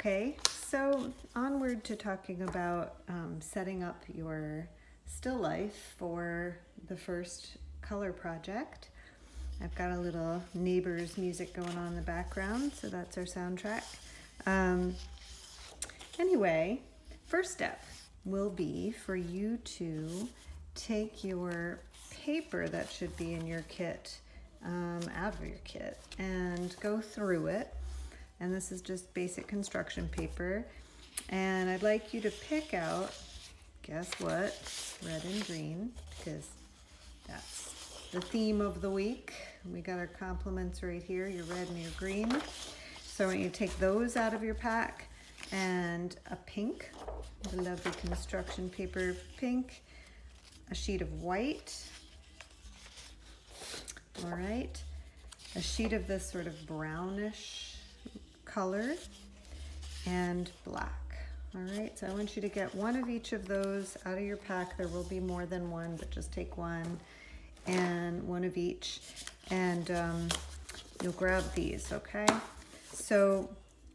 Okay, so onward to talking about setting up your still life for the first color project. I've got a little neighbor's music going on in the background, so that's our soundtrack. Um, anyway, first step will be for you to take your paper that should be in your kit out of your kit and go through it. And this is just basic construction paper. And I'd like you to pick out, guess what, red and green, because that's the theme of the week. We got our complements right here, your red and your green. So I want you to take those out of your pack, and a pink, the lovely construction paper pink, a sheet of white, all right, a sheet of this sort of brownish color, and black. All right, so I want you to get one of each of those out of your pack. There will be more than one, but just take one and one of each, and you'll grab these, okay? So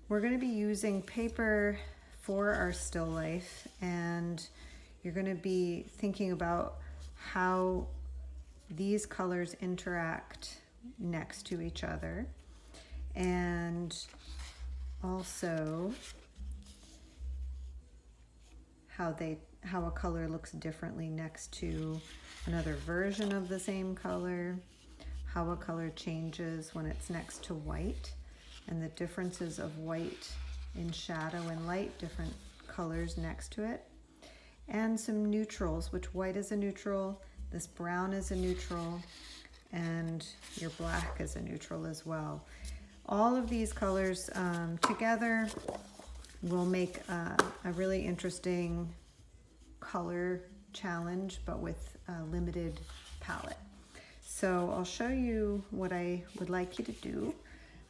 we're going to be using paper for our still life, and you're going to be thinking about how these colors interact next to each other, and also how a color looks differently next to another version of the same color, how a color changes when it's next to white, and the differences of white in shadow and light, different colors next to it, and some neutrals, which white is a neutral, this brown is a neutral, and your black is a neutral as well. All of these colors together will make a really interesting color challenge, but with a limited palette. So I'll show you what I would like you to do,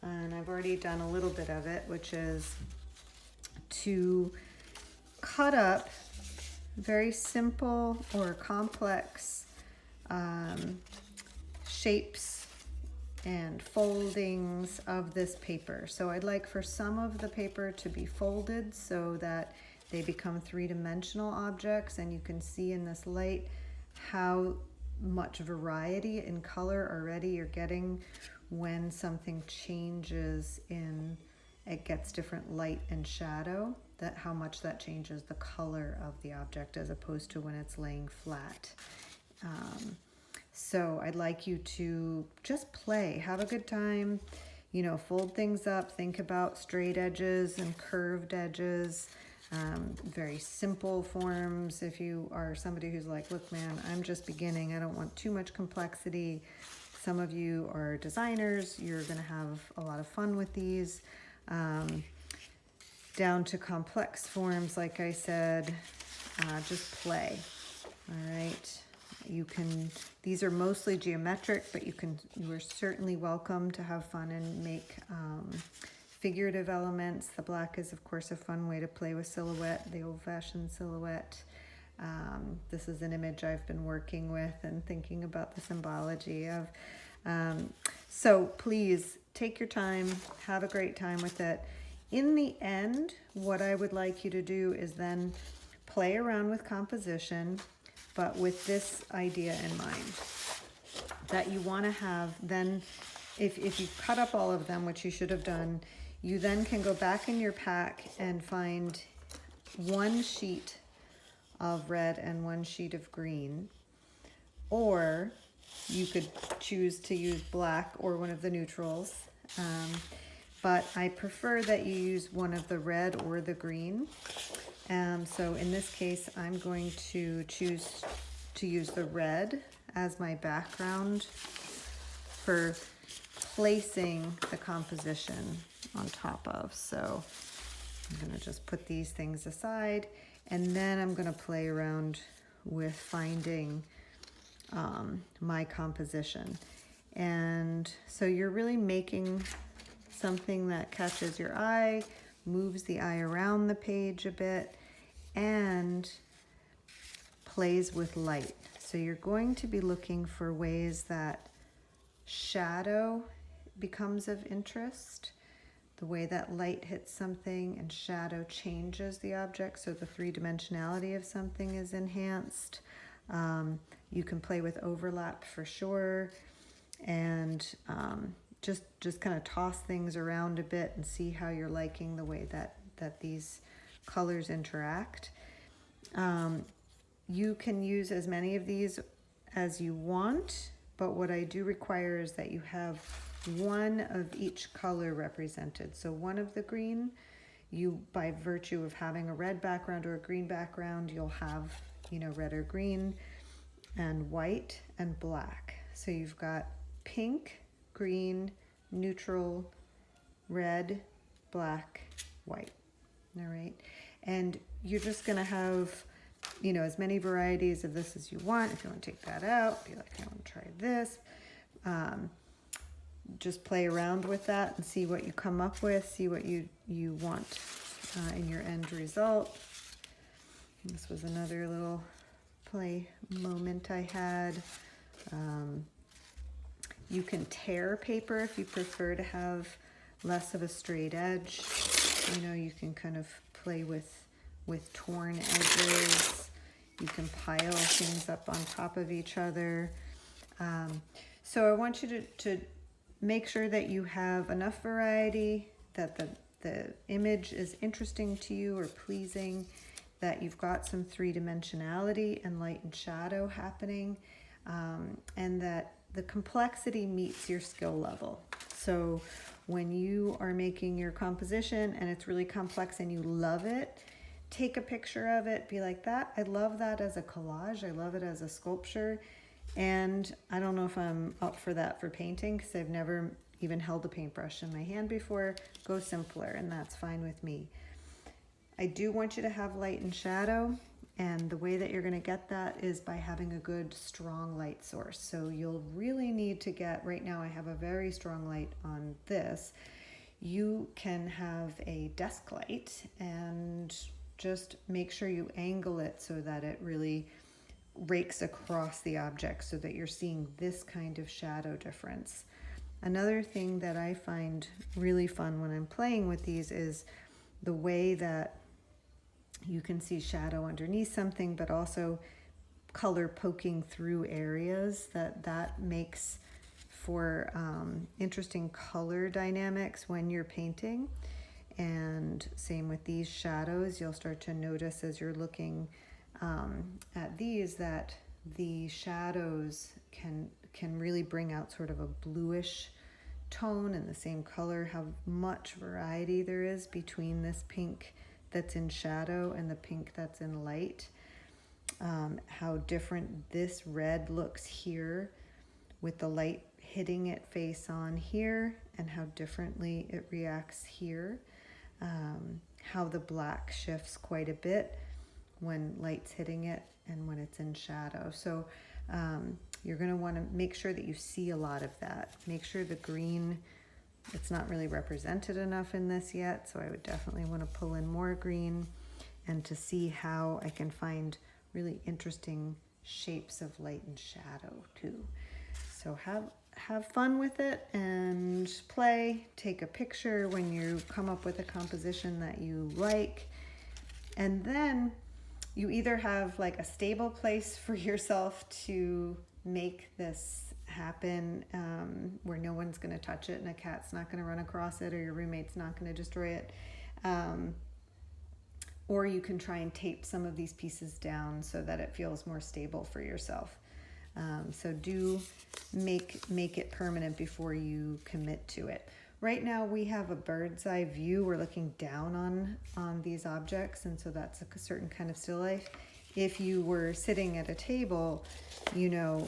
and I've already done a little bit of it, which is to cut up very simple or complex shapes and foldings of this paper. So I'd like for some of the paper to be folded so that they become three-dimensional objects, and you can see in this light how much variety in color already you're getting when something changes in, it gets different light and shadow, that how much that changes the color of the object as opposed to when it's laying flat. So I'd like you to just play, have a good time, you know, fold things up, think about straight edges and curved edges, very simple forms. If you are somebody who's like, look man, I'm just beginning, I don't want too much complexity. Some of you are designers, you're gonna have a lot of fun with these. Down to complex forms, like I said, just play, all right? You can, these are mostly geometric, but you are certainly welcome to have fun and make figurative elements. The black is, of course, a fun way to play with silhouette, the old-fashioned silhouette. This is an image I've been working with and thinking about the symbology of. So please take your time, have a great time with it. In the end, what I would like you to do is then play around with composition, but with this idea in mind, that you want to have then, if you cut up all of them, which you should have done, you then can go back in your pack and find one sheet of red and one sheet of green, or you could choose to use black or one of the neutrals, but I prefer that you use one of the red or the green. So in this case, I'm going to choose to use the red as my background for placing the composition on top of. So I'm going to just put these things aside, and then I'm going to play around with finding my composition. And so you're really making something that catches your eye, moves the eye around the page a bit, and plays with light. So you're going to be looking for ways that shadow becomes of interest, the way that light hits something and shadow changes the object, so the three-dimensionality of something is enhanced. You can play with overlap for sure, and just kind of toss things around a bit and see how you're liking the way that these colors interact. You can use as many of these as you want, but what I do require is that you have one of each color represented. So one of the green, you, by virtue of having a red background or a green background, you'll have, you know, red or green, and white and black. So you've got pink, green, neutral, red, black, white. All right. And you're just going to have, you know, as many varieties of this as you want. If you want to take that out, be like, I want to try this. Just play around with that and see what you come up with, see what you want in your end result. This was another little play moment I had. You can tear paper if you prefer to have less of a straight edge. You know, you can kind of play with torn edges. You can pile things up on top of each other. So I want you to make sure that you have enough variety, that the image is interesting to you or pleasing, that you've got some three-dimensionality and light and shadow happening, and that the complexity meets your skill level. So when you are making your composition and it's really complex and you love it, take a picture of it, be like, that, I love that as a collage, I love it as a sculpture, and I don't know if I'm up for that for painting because I've never even held a paintbrush in my hand before. Go simpler, and that's fine with me. I do want you to have light and shadow, and the way that you're going to get that is by having a good strong light source. So you'll really need to get, right now I have a very strong light on this. You can have a desk light and just make sure you angle it so that it really rakes across the object so that you're seeing this kind of shadow difference. Another thing that I find really fun when I'm playing with these is the way that you can see shadow underneath something, but also color poking through areas. That makes for interesting color dynamics when you're painting. And same with these shadows. You'll start to notice as you're looking at these that the shadows can really bring out sort of a bluish tone in the same color, how much variety there is between this pink that's in shadow and the pink that's in light, how different this red looks here with the light hitting it face on here, and how differently it reacts here, how the black shifts quite a bit when light's hitting it and when it's in shadow. So you're going to want to make sure that you see a lot of that. Make sure the green, it's not really represented enough in this yet, so I would definitely want to pull in more green, and to see how I can find really interesting shapes of light and shadow too. So have fun with it and play. Take a picture when you come up with a composition that you like, and then you either have like a stable place for yourself to make this happen, where no one's going to touch it and a cat's not going to run across it or your roommate's not going to destroy it, or you can try and tape some of these pieces down so that it feels more stable for yourself. So do make it permanent before you commit to it. Right now we have a bird's eye view. We're looking down on these objects, and so that's a certain kind of still life. If you were sitting at a table, you know,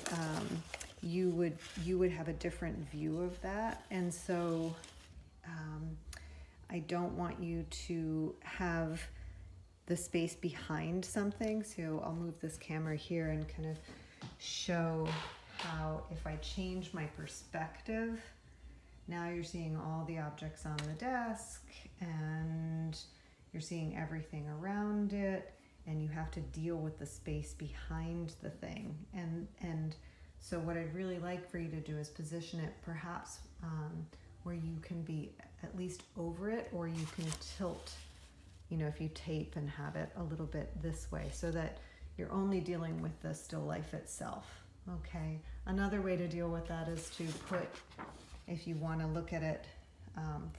you would have a different view of that. And so I don't want you to have the space behind something. So I'll move this camera here and kind of show how if I change my perspective, now you're seeing all the objects on the desk and you're seeing everything around it, and you have to deal with the space behind the thing. And so what I'd really like for you to do is position it perhaps where you can be at least over it, or you can tilt, you know, if you tape and have it a little bit this way so that you're only dealing with the still life itself. Okay, another way to deal with that is to put, if you want to look at it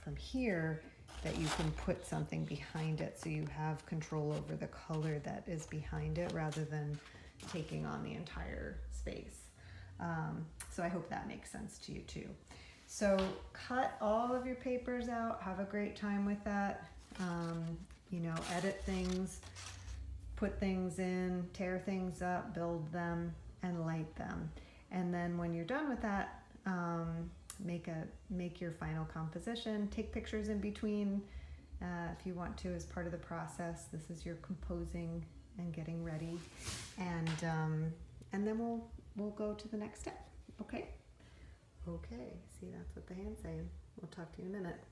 from here, that you can put something behind it so you have control over the color that is behind it rather than taking on the entire space. So I hope that makes sense to you too. So cut all of your papers out, have a great time with that. You know, edit things, put things in, tear things up, build them, and light them. And then when you're done with that, make your final composition. Take pictures in between if you want to as part of the process. This is your composing and getting ready, and then we'll go to the next step. Okay. See, that's what the hand's saying. We'll talk to you in a minute.